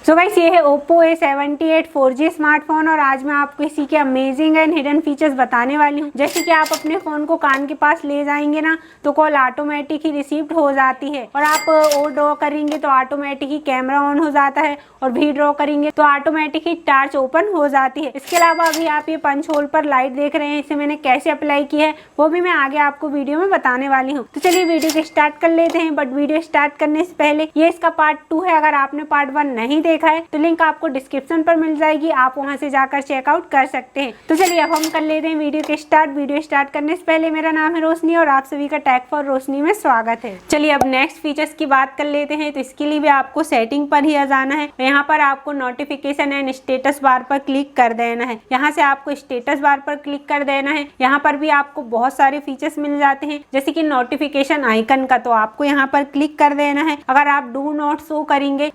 So guys ये है Oppo A78 4G smartphone और आज मैं आपको इसी के अमेजिंग एंड हिडन फीचर्स बताने वाली हूँ। जैसे कि आप अपने फोन को कान के पास ले जाएंगे ना तो कॉल ऑटोमेटिक ही रिसीव्ड हो जाती है और आप ओ ड्रॉ करेंगे तो ऑटोमेटिक ही कैमरा ऑन हो जाता है और भी ड्रॉ करेंगे तो ऑटोमेटिक ही टॉर्च ओपन हो जाती है। इसके अलावा अभी आप ये पंच होल पर लाइट देख रहे हैं, इसे मैंने कैसे अप्लाई किया है वो भी मैं आगे आपको वीडियो में बताने वाली हूँ। तो चलिए वीडियो को स्टार्ट कर लेते हैं। बट वीडियो स्टार्ट करने से पहले ये इसका पार्ट 2 है। अगर आपने पार्ट 1 नहीं देखा है तो लिंक आपको डिस्क्रिप्शन पर मिल जाएगी, आप वहां से जाकर चेकआउट कर सकते हैं। तो चलिए अब हम कर लेते हैं वीडियो के स्टार्ट। वीडियो स्टार्ट करने से पहले मेरा नाम है रोशनी और आप सभी का टैग फॉर रोशनी में स्वागत है। चलिए अब नेक्स्ट फीचर्स की बात कर लेते हैं। तो इसके लिए भी आपको सेटिंग पर ही आ जाना है। यहाँ पर आपको नोटिफिकेशन एंड स्टेटस बार पर क्लिक कर देना है। यहाँ से आपको स्टेटस बार पर क्लिक कर देना है। यहाँ पर भी आपको बहुत सारे फीचर्स मिल जाते हैं जैसे कि नोटिफिकेशन आइकन का, तो आपको यहाँ पर क्लिक कर देना है। अगर आप डू नॉट शो करेंगे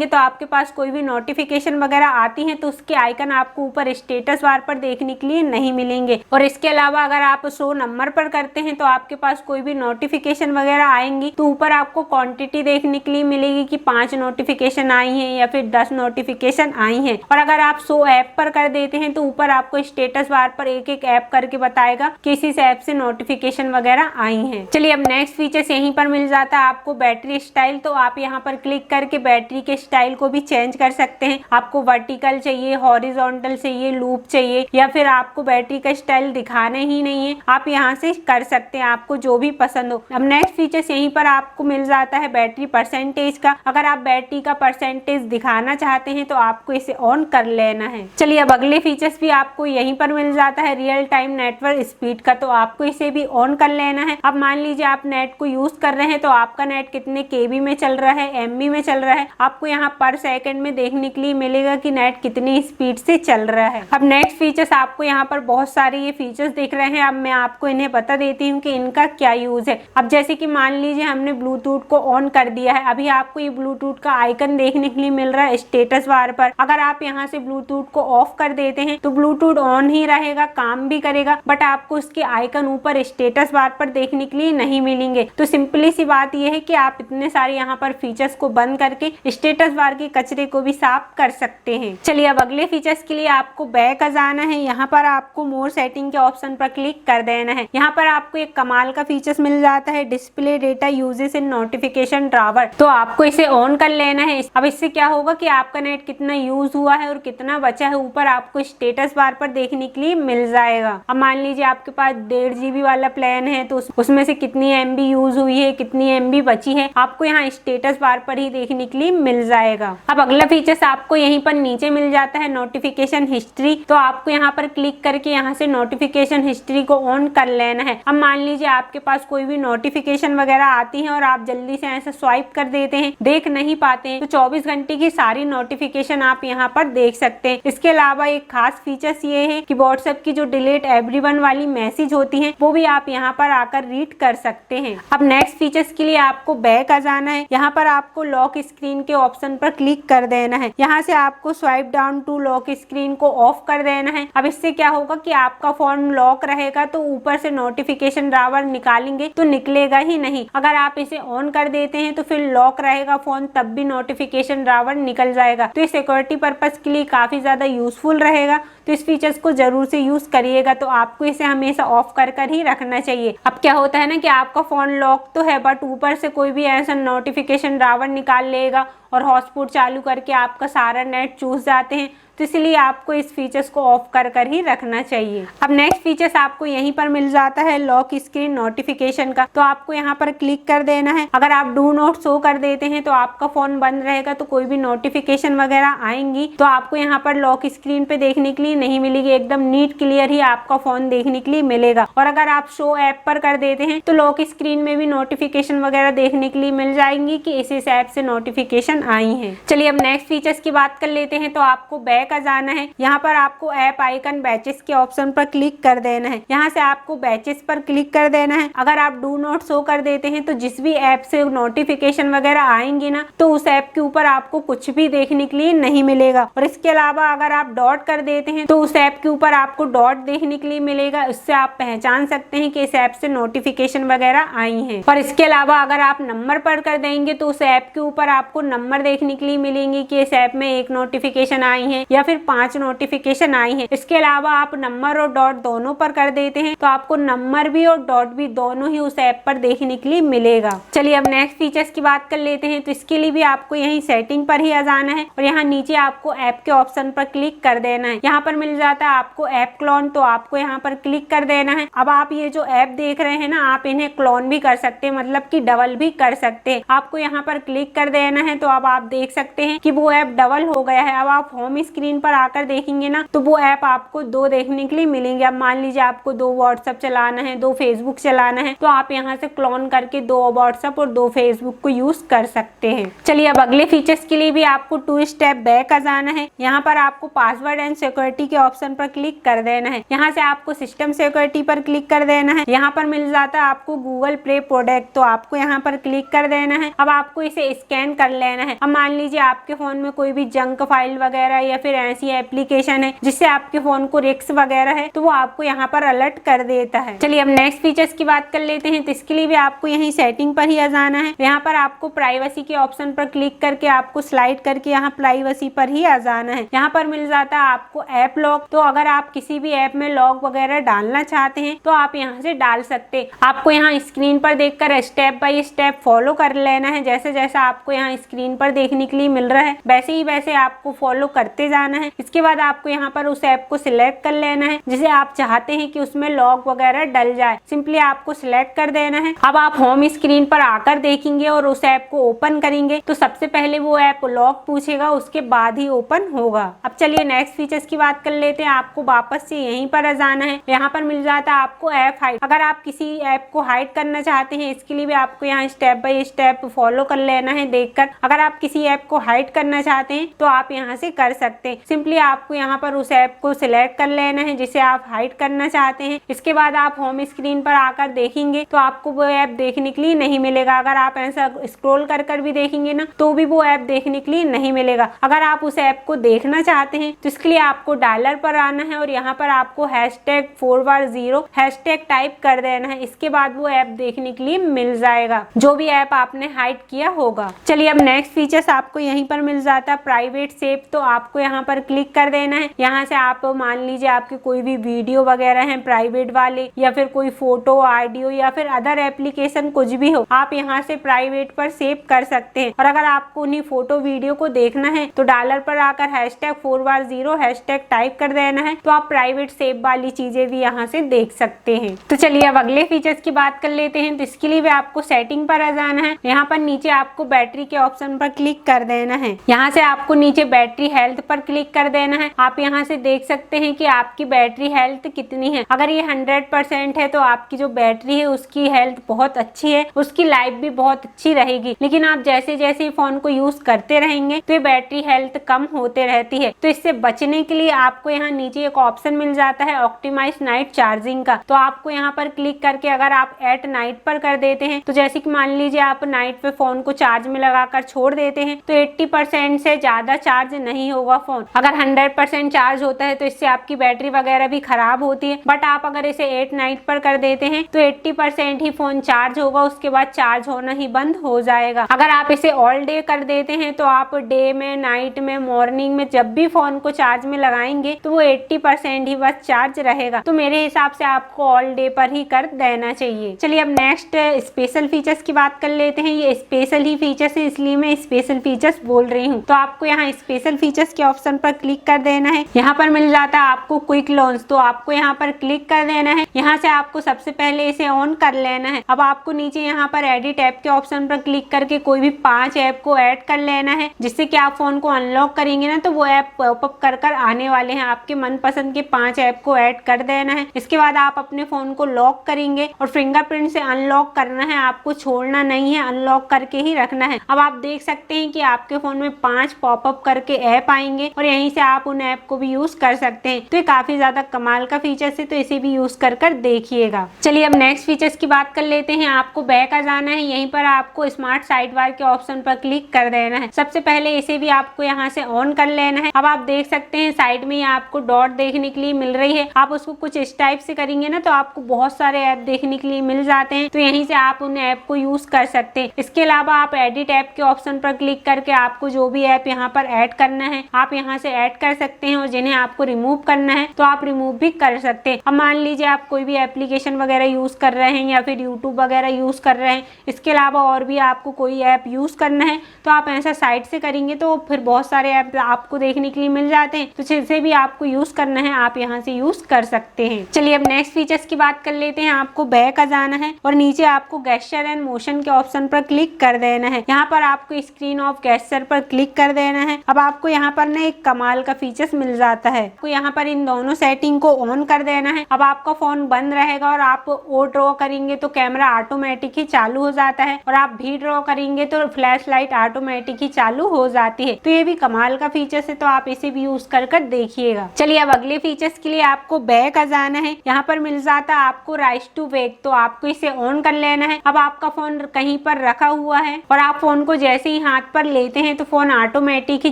तो आपके पास कोई भी नोटिफिकेशन वगैरह आती है तो उसके आइकन आपको ऊपर स्टेटस बार पर देखने के लिए नहीं मिलेंगे। और इसके अलावा अगर आप शो नंबर पर करते हैं तो आपके पास कोई भी नोटिफिकेशन वगैरह आएंगी तो ऊपर आपको क्वांटिटी देखने के लिए मिलेगी कि 5 नोटिफिकेशन आई हैं या फिर 10 नोटिफिकेशन आई हैं। और अगर आप शो ऐप पर कर देते हैं तो ऊपर आपको स्टेटस बार पर एक एक ऐप करके बताएगा कि इस ऐप से नोटिफिकेशन वगैरह आई हैं। चलिए अब नेक्स्ट फीचर्स यहीं पर मिल जाता है आपको बैटरी स्टाइल। तो आप यहाँ पर क्लिक करके बैटरी के स्टाइल को भी चेंज कर सकते हैं। आपको वर्टिकल चाहिए, हॉरिजॉन्टल चाहिए, लूप चाहिए या फिर आपको बैटरी का स्टाइल दिखाना ही नहीं है, आप यहाँ से कर सकते हैं, आपको जो भी पसंद हो। अब नेक्स्ट फीचर्स यहीं पर आपको मिल जाता है बैटरी परसेंटेज का। अगर आप बैटरी का परसेंटेज दिखाना चाहते हैं तो आपको इसे ऑन कर लेना है। चलिए अब अगले फीचर्स भी आपको यहीं पर मिल जाता है रियल टाइम नेटवर्क स्पीड का, तो आपको इसे भी ऑन कर लेना है। अब मान लीजिए आप नेट को यूज कर रहे हैं तो आपका नेट कितने केबी में चल रहा है, एमबी में चल रहा है, आपको यहाँ पर सेकंड में देखने के लिए मिलेगा कि नेट कितनी स्पीड से चल रहा है। अब नेक्स्ट फीचर्स आपको यहाँ पर बहुत सारे ये फीचर्स दिख रहे हैं। अब मैं आपको इन्हें बता देती हूँ कि इनका क्या यूज है। अब जैसे कि मान लीजिए हमने ब्लूटूथ को ऑन कर दिया है, अभी आपको ये ब्लूटूथ का आइकन देखने के लिए मिल रहा है स्टेटस बार पर। अगर आप यहाँ से ब्लूटूथ को ऑफ कर देते हैं तो ब्लूटूथ ऑन ही रहेगा, काम भी करेगा, बट आपको उसके आइकन ऊपर स्टेटस बार पर देखने के लिए नहीं मिलेंगे। तो सिंपली सी बात यह है कि आप इतने सारे यहाँ पर फीचर्स को बंद करके स्टेटस बार के कचरे को भी साफ कर सकते हैं। चलिए अब अगले फीचर्स के लिए आपको बैक आ जाना है। यहाँ पर आपको मोर सेटिंग के ऑप्शन पर क्लिक कर देना है। यहाँ पर आपको एक कमाल का फीचर्स मिल जाता है डिस्प्ले डेटा यूजेस इन नोटिफिकेशन ड्रावर, तो आपको इसे ऑन कर लेना है। अब इससे क्या होगा कि आपका नेट कितना यूज हुआ है और कितना बचा है ऊपर आपको स्टेटस बार पर देखने के लिए मिल जाएगा। अब मान लीजिए आपके पास 1.5 GB वाला प्लान है तो उसमें से कितनी MB यूज हुई है, कितनी MB बची है, आपको यहाँ स्टेटस बार पर ही देखने के लिए मिल जाएगा। अब अगला फीचर्स आपको यहीं पर नीचे मिल जाता है नोटिफिकेशन हिस्ट्री, तो आपको यहाँ पर क्लिक करके यहाँ से नोटिफिकेशन हिस्ट्री को ऑन कर लेना है। अब मान लीजिए आपके पास कोई भी नोटिफिकेशन वगैरह आती है और आप जल्दी से ऐसे स्वाइप कर देते हैं, देख नहीं पाते हैं, तो 24 घंटे की सारी नोटिफिकेशन आप यहाँ पर देख सकते हैं। इसके अलावा एक खास फीचर्स ये है कि व्हाट्सएप की जो डिलीट एवरीवन वाली मैसेज होती है वो भी आप यहाँ पर आकर रीड कर सकते हैं। अब नेक्स्ट फीचर्स के लिए आपको बैक आ जाना है। यहाँ पर आपको लॉक स्क्रीन के ऑप्शन पर क्लिक कर देना है। यहाँ से आपको swipe down to lock screen को ऑफ कर देना है। अब इससे क्या होगा कि आपका फोन लॉक रहेगा तो ऊपर से नोटिफिकेशन ड्रावर निकालेंगे तो निकलेगा ही नहीं। अगर आप इसे ऑन कर देते हैं तो फिर लॉक रहेगा फोन, तब भी नोटिफिकेशन ड्रावर निकल जाएगा। तो ये सिक्योरिटी पर्पस के लिए काफी ज्यादा यूजफुल रहेगा, तो इस फीचर्स को जरूर से यूज करिएगा। तो आपको इसे हमेशा ऑफ कर ही रखना चाहिए। अब क्या होता है ना कि आपका फोन लॉक तो है बट ऊपर से कोई भी ऐसा नोटिफिकेशन ड्रावर निकाल लेगा और हॉटस्पॉट चालू करके आपका सारा नेट चूस जाते हैं, तो इसलिए आपको इस फीचर्स को ऑफ कर ही रखना चाहिए। अब नेक्स्ट फीचर्स आपको यहीं पर मिल जाता है लॉक स्क्रीन नोटिफिकेशन का, तो आपको यहाँ पर क्लिक कर देना है। अगर आप डू नॉट शो कर देते हैं तो आपका फोन बंद रहेगा, तो कोई भी नोटिफिकेशन वगैरह आएंगी तो आपको यहाँ पर लॉक स्क्रीन पे देखने के लिए नहीं मिलेगी, एकदम नीट क्लियर ही आपका फोन देखने के लिए मिलेगा। और अगर आप शो ऐप पर कर देते हैं तो लॉक स्क्रीन में भी नोटिफिकेशन वगैरह देखने के लिए मिल जाएंगी कि इस ऐप से नोटिफिकेशन आई है। चलिए अब नेक्स्ट फीचर्स की बात कर लेते हैं। तो आपको बैक बैक आ जाना है। यहाँ पर आपको ऐप आइकन बैचेस के ऑप्शन पर क्लिक कर देना है। यहाँ से आपको बैचेस पर क्लिक कर देना है। अगर आप डू नॉट शो कर देते हैं तो जिस भी ऐप से नोटिफिकेशन वगैरह आएंगे ना, तो उस ऐप के ऊपर आपको कुछ भी देखने के लिए नहीं मिलेगा। और इसके अलावा अगर आप डॉट कर देते हैं तो उस ऐप के ऊपर आपको डॉट देखने के लिए मिलेगा। इससे आप पहचान सकते हैं कि इस ऐप से नोटिफिकेशन वगैरह आई हैं। और इसके अलावा अगर आप नंबर पर कर देंगे तो उस ऐप के ऊपर आपको नंबर देखने के लिए मिलेंगे कि इस ऐप में 1 नोटिफिकेशन आई है या फिर 5 नोटिफिकेशन आई है। इसके अलावा आप नंबर और डॉट दोनों पर कर देते हैं तो आपको नंबर भी और डॉट भी दोनों ही उस ऐप पर देखने के लिए मिलेगा। चलिए अब नेक्स्ट फीचर्स की बात कर लेते हैं। तो इसके लिए भी आपको यही सेटिंग पर ही आ जाना है और यहाँ नीचे आपको ऐप के ऑप्शन पर क्लिक कर देना है। यहाँ पर मिल जाता है आपको ऐप क्लोन, तो आपको यहाँ पर क्लिक कर देना है। अब आप ये जो ऐप देख रहे हैं ना, आप इन्हें क्लोन भी कर सकते हैं, मतलब कि डबल भी कर सकते हैं। आपको यहाँ पर क्लिक कर देना है तो अब आप देख सकते हैं कि वो ऐप डबल हो गया है। अब आप होम स्क्रीन पर आकर देखेंगे ना तो वो ऐप आपको 2 देखने के लिए मिलेंगे। अब मान लीजिए आपको 2 व्हाट्सएप चलाना है, 2 फेसबुक चलाना है, तो आप यहाँ से क्लोन करके 2 व्हाट्सएप और 2 फेसबुक को यूज कर सकते हैं। चलिए अब अगले फीचर्स के लिए भी आपको 2 स्टेप बैक आ जाना है। यहाँ पर आपको पासवर्ड एंड सिक्योरिटी के ऑप्शन पर क्लिक कर देना है। यहाँ से आपको सिस्टम सिक्योरिटी पर क्लिक कर देना है। यहाँ पर मिल जाता है आपको गूगल प्ले प्रोडक्ट, तो आपको यहाँ पर क्लिक कर देना है। अब आपको इसे स्कैन कर लेना है। अब मान लीजिए आपके फोन में कोई भी जंक फाइल वगैरह या फिर ऐसी एप्लीकेशन है जिससे आपके फोन को रिस्क वगैरह है, तो वो आपको यहाँ पर अलर्ट कर देता है। चलिए अब नेक्स्ट फीचर्स की बात कर लेते हैं। तो इसके लिए भी आपको यही सेटिंग पर ही आ जाना है। यहाँ पर आपको प्राइवेसी के ऑप्शन पर क्लिक करके आपको स्लाइड करके यहाँ प्राइवेसी पर ही आ जाना है। यहाँ पर मिल जाता है आपको ऐप लॉक, तो अगर आप किसी भी ऐप में लॉक वगैरह डालना चाहते हैं तो आप यहाँ से डाल सकते हैं। आपको यहाँ स्क्रीन पर देखकर स्टेप बाय स्टेप फॉलो कर लेना है। जैसे जैसा आपको यहाँ स्क्रीन पर देखने के लिए मिल रहा है वैसे ही वैसे आपको फॉलो करते जाना है। इसके बाद आपको यहाँ पर उस ऐप को सिलेक्ट कर लेना है जिसे आप चाहते हैं कि उसमें लॉक वगैरह डल जाए। सिंपली आपको सिलेक्ट कर देना है। अब आप होम स्क्रीन पर आकर देखेंगे और उस ऐप को ओपन करेंगे तो सबसे पहले वो ऐप लॉक पूछेगा, उसके बाद ही ओपन होगा। अब चलिए नेक्स्ट फीचर्स की बात कर लेते हैं। आपको वापस से यहीं पर आ जाना है। यहाँ पर मिल जाता है आपको ऐप हाइड। अगर आप किसी ऐप को हाइड करना चाहते हैं, इसके लिए भी आपको यहाँ स्टेप बाय स्टेप फॉलो कर लेना है देखकर। अगर आप किसी ऐप को हाइड करना चाहते हैं तो आप यहाँ से कर सकते हैं। सिंपली आपको यहाँ पर उस ऐप को सिलेक्ट कर लेना है जिसे आप हाइड करना चाहते हैं। इसके बाद आप होम स्क्रीन पर आकर देखेंगे तो आपको वो ऐप देखने के लिए नहीं मिलेगा। अगर आप ऐसा स्क्रॉल कर भी देखेंगे ना तो भी वो ऐप देखने के लिए नहीं मिलेगा। अगर आप उस ऐप को देखना चाहते हैं तो इसके लिए आपको डायलर पर आना है और यहाँ पर आपको #4/0 हैशटैग टाइप कर देना है। इसके बाद वो ऐप देखने के लिए मिल जाएगा जो भी ऐप आपने हाइड किया होगा। चलिए अब नेक्स्ट फीचर्स आपको यहीं पर मिल जाता है प्राइवेट सेव, तो आपको यहाँ पर क्लिक कर देना है। यहाँ से आप मान लीजिए आपके कोई भी वीडियो वगैरह हैं प्राइवेट वाले या फिर कोई फोटो ऑडियो या फिर अदर एप्लीकेशन कुछ भी हो, आप यहाँ से प्राइवेट पर सेव कर सकते हैं। और अगर आपको उन्हीं फोटो वीडियो को देखना है तो डॉलर पर आकर #4/0 हैशटैग टाइप कर देना है, तो आप प्राइवेट सेव वाली चीजें भी यहाँ से देख सकते हैं। तो चलिए अब अगले फीचर्स की बात कर लेते हैं। तो इसके लिए भी आपको सेटिंग पर आ जाना है। यहाँ पर नीचे आपको बैटरी के ऑप्शन पर क्लिक कर देना है। यहाँ से आपको नीचे बैटरी हेल्थ पर क्लिक कर देना है। आप यहाँ से देख सकते हैं कि आपकी बैटरी हेल्थ कितनी है। अगर ये 100% है तो आपकी जो बैटरी है उसकी हेल्थ बहुत अच्छी है, उसकी लाइफ भी बहुत अच्छी रहेगी। लेकिन आप जैसे जैसे फोन को यूज करते रहेंगे तो ये बैटरी हेल्थ कम होते रहती है। तो इससे बचने के लिए आपको यहाँ नीचे एक ऑप्शन मिल जाता है ऑप्टिमाइज नाइट चार्जिंग का, तो आपको यहाँ पर क्लिक करके अगर आप एट नाइट पर कर देते हैं तो जैसे कि मान लीजिए आप नाइट पे फोन को चार्ज में लगाकर छोड़ देते हैं तो 80% से ज्यादा चार्ज नहीं होगा फोन। अगर 100% चार्ज होता है तो इससे आपकी बैटरी वगैरह भी खराब होती है, बट आप अगर इसे 8 नाइट पर कर देते हैं तो 80% ही फोन चार्ज होगा, उसके बाद चार्ज होना ही बंद हो जाएगा। अगर आप इसे ऑल डे कर देते हैं तो आप डे में, नाइट में, मॉर्निंग में जब भी फोन को चार्ज में लगाएंगे तो वो 80% ही बस चार्ज रहेगा। तो मेरे हिसाब से आपको ऑल डे पर ही कर देना चाहिए। चलिए अब नेक्स्ट स्पेशल फीचर्स की बात कर लेते हैं। ये स्पेशल ही फीचर्स है इसलिए मैं स्पेशल फीचर्स बोल रही हूँ। तो आपको यहाँ स्पेशल फीचर्स के ऑप्शन पर क्लिक कर देना है। यहाँ पर मिल जाता है आपको क्विक लॉन्च, तो आपको यहाँ पर क्लिक कर देना है। यहाँ से आपको सबसे पहले इसे ऑन कर लेना है। अब आपको नीचे यहाँ पर एडिट ऐप के ऑप्शन पर क्लिक करके कोई भी 5 ऐप को ऐड कर लेना है, जिससे कि आप फोन को अनलॉक करेंगे ना तो वो ऐप पॉपअप कर आने वाले हैं। आपके मनपसंद के 5 ऐप को ऐड कर देना है। इसके बाद आप अपने फोन को लॉक करेंगे और फिंगरप्रिंट से अनलॉक करना है, आपको छोड़ना नहीं है, अनलॉक करके ही रखना है। अब आप देख सकते हैं कि आपके फोन में 5 पॉपअप करके ऐप आएंगे और यहीं से आप उन ऐप को भी यूज कर सकते हैं। तो ये काफी ज्यादा कमाल का फीचर्स है, तो इसे भी यूज कर देखिएगा। चलिए अब नेक्स्ट फीचर्स की बात कर लेते हैं। आपको बैक आ जाना है, यहीं पर आपको स्मार्ट साइड बार के ऑप्शन पर क्लिक कर देना है। सबसे पहले इसे भी आपको यहाँ से ऑन कर लेना है। अब आप देख सकते हैं साइड में आपको डॉट देखने के लिए मिल रही है। आप उसको कुछ इस टाइप से करेंगे ना तो आपको बहुत सारे ऐप देखने के लिए मिल जाते हैं, तो यहीं से आप उन ऐप को यूज कर सकते हैं। इसके अलावा आप एडिट ऐप के ऑप्शन पर क्लिक करके आपको जो भी ऐप यहाँ पर ऐड करना है आप यहाँ से ऐड कर सकते हैं, और जिन्हें आपको रिमूव करना है तो आप रिमूव भी कर सकते हैं। अब मान लीजिए आप कोई भी एप्लीकेशन वगैरह यूज कर रहे हैं या फिर यूट्यूब वगैरह यूज कर रहे हैं, इसके अलावा और भी आपको कोई ऐप यूज करना है तो आप ऐसा साइड से करेंगे तो फिर बहुत सारे ऐप आपको देखने के लिए मिल जाते हैं, तो जिसे भी आपको यूज करना है आप यहाँ से यूज कर सकते हैं। चलिए अब नेक्स्ट फीचर्स की बात कर लेते हैं। आपको बैक आ जाना है और नीचे आपको गेस्चर एंड मोशन के ऑप्शन पर क्लिक कर देना है। यहाँ पर आपको स्क्रीन ऑफ गेस्चर पर क्लिक कर देना है। अब आपको यहाँ पर ना एक कमाल का फीचर्स मिल जाता है। आपको यहाँ पर इन दोनों सेटिंग को ऑन कर देना है। अब आपका फोन बंद रहेगा और आप ओ ड्रॉ करेंगे तो कैमरा ऑटोमेटिक ही चालू हो जाता है, और आप भी ड्रॉ करेंगे तो फ्लैश लाइट ऑटोमेटिक ही चालू हो जाती है। तो ये भी कमाल का फीचर्स है, तो आप इसे भी यूज कर देखिएगा। चलिए अब अगले फीचर्स के लिए आपको बैक आ जाना है। यहाँ पर मिल जाता है आपको राइज टू वेक, तो आपको इसे ऑन कर लेना है। अब आपका फोन कहीं पर रखा हुआ है और आप फोन को जैसे ही हाथ पर लेते हैं तो फोन ऑटोमेटिक ही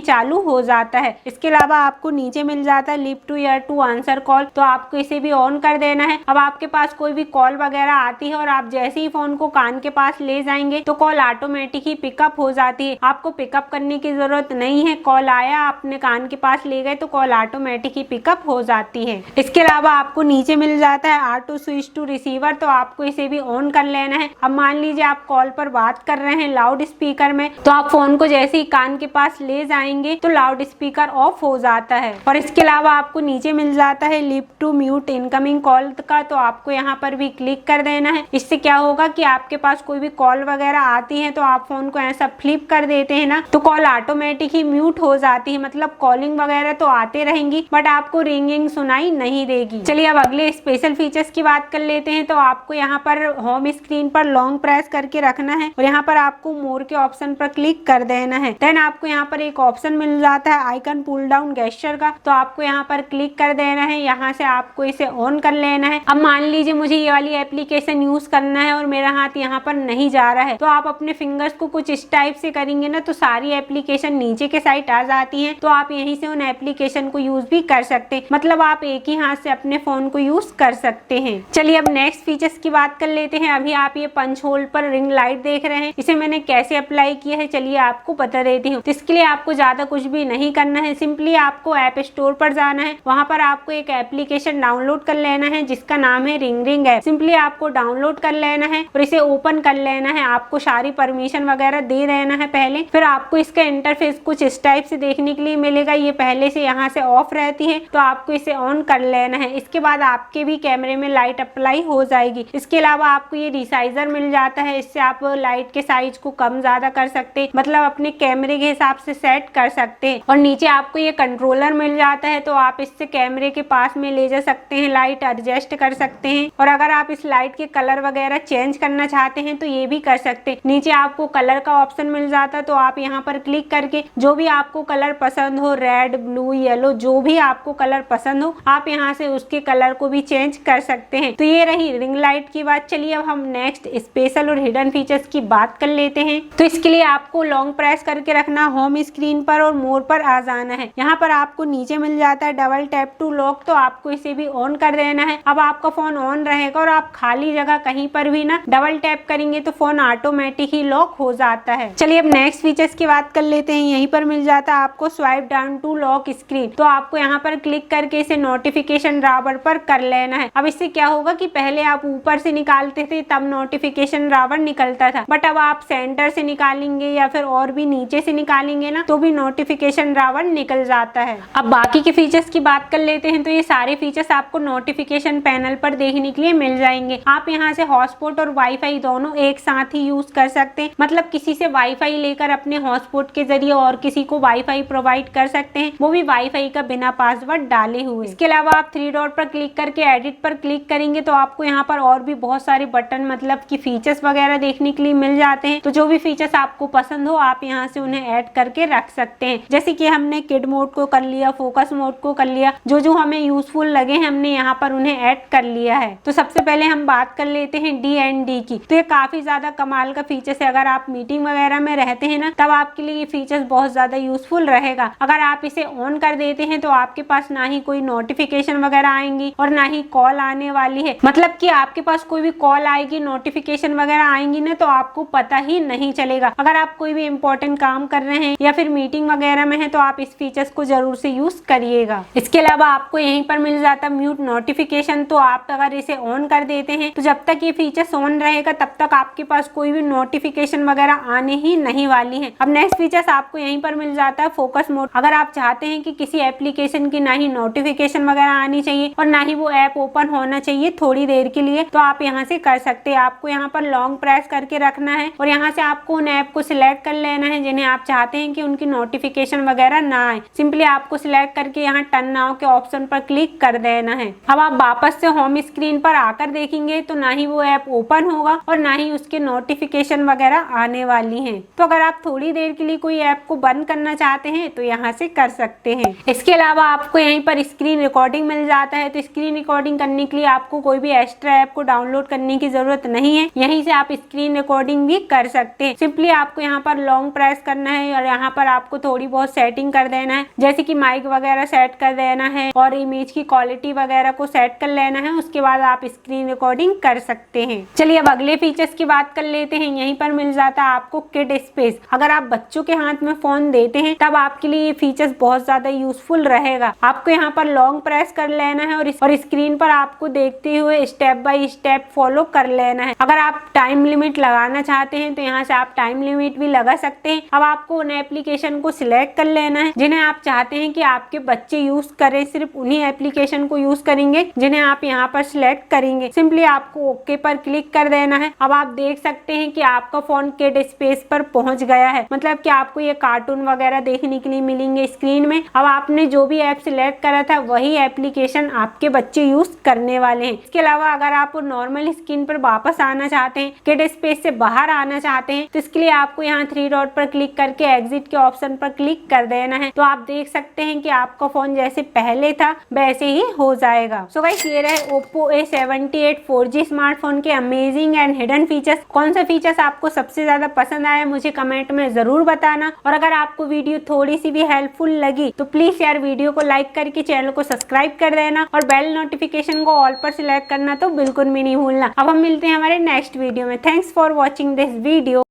चालू हो जाता है। इसके अलावा आपको नीचे मिल जाता है lift to ear to answer call, तो आपको इसे भी ऑन कर देना है। अब आपके पास कोई भी कॉल वगैरह आती है और आप जैसे ही फोन को कान के पास ले जाएंगे तो कॉल ऑटोमेटिक ही पिकअप हो जाती है। आपको पिकअप करने की जरूरत नहीं है, कॉल आया आपने कान के पास ले गए तो कॉल ऑटोमेटिक ही पिकअप हो जाती है। इसके अलावा आपको नीचे मिल जाता है ऑटो स्विच टू रिसीवर, तो आपको इसे भी ऑन कर लेना है। अब मान लीजिए आप कॉल पर बात कर रहे हैं लाउड स्पीकर में, तो आप फोन को जैसे ही कान के पास ले जाएंगे तो लाउड स्पीकर ऑफ हो जाता है। और इसके अलावा आपको नीचे मिल जाता है lift to mute incoming call का, तो आपको यहाँ पर भी क्लिक कर देना है। इससे क्या होगा कि आपके पास कोई भी कॉल वगैरह आती है तो आप फोन को ऐसा फ्लिप कर देते हैं ना तो कॉल ऑटोमेटिक ही म्यूट हो जाती है, मतलब कॉलिंग वगैरह तो आते रहेंगी बट आपको रिंगिंग सुनाई नहीं देगी। चलिए अब अगले स्पेशल फीचर्स की बात कर लेते हैं। तो आपको यहाँ पर होम स्क्रीन पर लॉन्ग प्रेस करके रखना है और यहाँ पर आपको मोर के ऑप्शन पर क्लिक कर देना है। देन आपको यहाँ पर एक ऑप्शन मिल जाता है आइकन पुल डाउन गेस्चर का, तो आपको यहाँ पर क्लिक कर देना है। यहाँ से आपको इसे ऑन कर लेना है। अब मान लीजिए मुझे ये वाली एप्लीकेशन यूज करना है और मेरा हाथ यहाँ पर नहीं जा रहा है, तो आप अपने फिंगर्स को कुछ इस टाइप से करेंगे ना तो सारी एप्लीकेशन नीचे के साइड आ जाती है, तो आप यहीं से उन एप्लीकेशन को यूज भी कर सकते हैं, मतलब आप एक ही हाथ से अपने फोन को यूज कर सकते हैं। चलिए अब नेक्स्ट फीचर्स की बात कर लेते हैं। अभी आप ये पंच होल पर रिंग लाइट देख रहे हैं, इसे मैंने कैसे अप्लाई किया है चलिए आपको बता देती हूँ। इसके लिए आपको ज्यादा कुछ भी नहीं करना है, सिंपली आपको ऐप स्टोर पर जाना है, वहाँ पर आपको एक एप्लीकेशन डाउनलोड कर लेना है जिसका नाम है रिंग रिंग ऐप। सिंपली आपको डाउनलोड कर लेना है और इसे ओपन कर लेना है। आपको सारी परमिशन वगैरह दे देना है पहले, फिर आपको इसका इंटरफेस कुछ इस टाइप से देखने के लिए मिलेगा। ये पहले से यहाँ से ऑफ रहती है तो आपको इसे ऑन कर लेना है। इसके बाद आपके भी कैमरे में लाइट अप्लाई हो जाएगी। इसके अलावा आपको ये रिसाइजर मिल जाता है, इससे आप लाइट के साइज को कम ज्यादा कर सकते हैं, मतलब अपने कैमरे के हिसाब से सेट कर सकते हैं। और नीचे आपको ये कंट्रोलर मिल जाता है, तो आप इससे कैमरे के पास में ले जा सकते हैं, लाइट एडजस्ट कर सकते हैं। और अगर आप इस लाइट के कलर वगैरह चेंज करना चाहते हैं तो ये भी कर सकते हैं। नीचे आपको कलर का ऑप्शन मिल जाता है, तो आप यहाँ पर क्लिक करके जो भी आपको कलर पसंद हो, रेड ब्लू येलो जो भी आपको कलर पसंद हो, आप यहाँ से उसके कलर को भी चेंज कर सकते हैं। तो ये रही रिंग लाइट की बात। चलिए अब हम नेक्स्ट स्पेशल और हिडन फीचर्स की बात कर लेते हैं। तो इसके लिए आपको लॉन्ग प्रेस करके रखना होम स्क्रीन पर और मोर पर आ जाना है। यहाँ पर आपको नीचे मिल जाता है डबल टैप टू लॉक, तो आपको इसे भी ऑन कर देना है। अब आपका फोन ऑन रहेगा और आप खाली जगह कहीं पर भी ना डबल टैप करेंगे तो फोन ऑटोमेटिक ही लॉक हो जाता है। चलिए अब नेक्स्ट फीचर्स की बात कर लेते हैं। यहीं पर मिल जाता है आपको swipe down to lock screen, तो आपको यहाँ पर क्लिक करके इसे नोटिफिकेशन रावर पर कर लेना है। अब इससे क्या होगा कि पहले आप ऊपर से निकालते थे तब नोटिफिकेशन रावर निकलता था, बट अब आप सेंटर से निकालेंगे या फिर और भी नीचे से निकालेंगे ना तो भी नोटिफिकेशन रावर निकल जाता है। अब बाकी के फीचर्स की बात कर लेते हैं। तो ये सारे फीचर्स आपको नोटिफिकेशन पैनल पर देखने के लिए मिल जाएंगे। आप यहाँ से हॉटस्पॉट और वाईफाई दोनों एक साथ ही यूज कर सकते हैं, मतलब किसी से वाईफाई लेकर अपने हॉटस्पॉट के जरिए और किसी को वाईफाई प्रोवाइड कर सकते हैं, वो भी वाईफाई का बिना पासवर्ड डाले हुए। इसके अलावा आप थ्री डॉट पर क्लिक करके एडिट पर क्लिक करेंगे तो आपको यहाँ पर और भी बहुत सारे बटन मतलब की फीचर्स वगैरह देखने के लिए मिल जाते हैं। तो जो भी फीचर्स आपको पसंद हो आप यहाँ से उन्हें ऐड करके रख सकते हैं। जैसे कि हमने हमने किड मोड को कर लिया, फोकस मोड को कर लिया, जो जो हमें यूजफुल लगे हमने यहाँ पर उन्हें ऐड कर लिया है। तो सबसे पहले हम बात कर लेते हैं D&D की। तो ये काफी ज्यादा कमाल का फीचर्स है। अगर आप मीटिंग वगैरह में रहते हैं ना, तब आपके लिए ये फीचर्स बहुत ज्यादा यूजफुल रहेगा। अगर आप इसे ऑन कर देते हैं तो आपके पास ना ही कोई नोटिफिकेशन वगैरह आएंगी और ना ही कॉल आने वाली है। मतलब कि आपके पास कोई भी कॉल आएगी, नोटिफिकेशन वगैरह आएंगी ना, तो आपको पता ही नहीं चलेगा। अगर आप कोई भी इंपॉर्टेंट काम कर रहे हैं या फिर मीटिंग वगैरह में है तो आप इस फीचर्स को जरूर से यूज करिएगा। इसके अलावा आपको यहीं पर मिल जाता म्यूट नोटिफिकेशन। तो आप अगर इसे ऑन कर देते हैं तो जब तक ये फीचर्स ऑन रहेगा तब तक आपके पास कोई भी नोटिफिकेशन वगैरह आने ही नहीं वाली है। अब नेक्स्ट फीचर्स आपको यहीं पर मिल जाता है फोकस मोड। अगर आप चाहते हैं कि किसी एप्लीकेशन की ना ही नोटिफिकेशन वगैरह आनी चाहिए और ना ही वो ऐप ओपन होना चाहिए थोड़ी देर के लिए, तो आप यहाँ से कर सकते हैं। आपको यहाँ पर लॉन्ग प्रेस करके रखना है और यहाँ से आपको उन ऐप को सिलेक्ट कर लेना है जिन्हें आप चाहते हैं कि उनकी नोटिफिकेशन वगैरह ना आए। सिंपली आपको सिलेक्ट करके यहाँ टर्न नाउ के ऑप्शन पर क्लिक कर देना है। अब आप वापस से होम स्क्रीन पर आकर देखेंगे तो ना ही वो ऐप ओपन होगा और ना ही उसके नोटिफिकेशन वगैरह आने वाली हैं। तो अगर आप थोड़ी देर के लिए कोई ऐप को बंद करना चाहते हैं तो यहाँ से कर सकते हैं। इसके अलावा आपको यहीं पर स्क्रीन रिकॉर्डिंग मिल जाता है। तो स्क्रीन रिकॉर्डिंग करने के लिए आपको कोई भी एक्स्ट्रा ऐप को डाउनलोड करने की जरूरत नहीं है। यहीं से आप स्क्रीन रिकॉर्डिंग भी कर सकते हैं। सिंपली आपको यहाँ पर लॉन्ग प्रेस करना है और यहाँ पर आपको थोड़ी बहुत सेटिंग कर देना है, जैसे कि माइक वगैरह सेट कर देना है और इमेज की क्वालिटी वगैरह को सेट कर लेना है। उसके बाद आप स्क्रीन रिकॉर्डिंग कर सकते हैं। चलिए अब अगले फीचर्स की बात कर लेते हैं। यहीं पर मिल जाता है आपको किड स्पेस। अगर आप बच्चों के हाथ में फोन देते हैं तब आपके लिए ये फीचर्स बहुत ज्यादा यूजफुल रहेगा। आपको यहाँ पर लॉन्ग प्रेस कर लेना है और स्क्रीन पर आपको देखते हुए स्टेप बाय स्टेप फॉलो कर लेना है। अगर आप टाइम लिमिट लगाना चाहते हैं तो यहाँ से आप टाइम लिमिट भी लगा सकते हैं। अब आपको उन एप्लीकेशन को सिलेक्ट कर लेना है जिन्हें आप चाहते हैं कि आपके बच्चे यूज करें। सिर्फ उन्हीं एप्लीकेशन को यूज करेंगे जिन्हें आप यहाँ पर सिलेक्ट करेंगे। सिंपली आपको ओके पर क्लिक कर देना है। अब आप देख सकते हैं कि आपका फोन किड स्पेस पर पहुंच गया है। मतलब कि आपको ये कार्टून वगैरह देखने के लिए मिलेंगे स्क्रीन में। अब आपने जो भी ऐप सिलेक्ट करा था वही एप्लीकेशन आपके बच्चे यूज करने वाले हैं। इसके अलावा अगर आप नॉर्मल स्क्रीन पर वापस आना चाहते हैं, किड स्पेस से बाहर आना चाहते हैं, तो इसके लिए आपको यहाँ 3 डॉट पर क्लिक करके एग्जिट के ऑप्शन पर क्लिक कर देना है। तो आप देख सकते हैं कि आपका फोन जैसे पहले था वैसे ही हो जाएगा। सो गाइस ये रहे Oppo A78 4G स्मार्टफोन के अमेजिंग एंड हिडन फीचर्स। कौन सा फीचर्स आपको सबसे ज्यादा पसंद आया मुझे कमेंट में जरूर बताना। और अगर आपको वीडियो थोड़ी सी भी हेल्पफुल लगी तो प्लीज यार वीडियो को लाइक करके चैनल को सब्सक्राइब कर देना और बेल नोटिफिकेशन को ऑल पर सिलेक्ट करना तो बिल्कुल भी नहीं भूलना। अब हम मिलते हैं हमारे नेक्स्ट वीडियो में। Thanks for watching this video.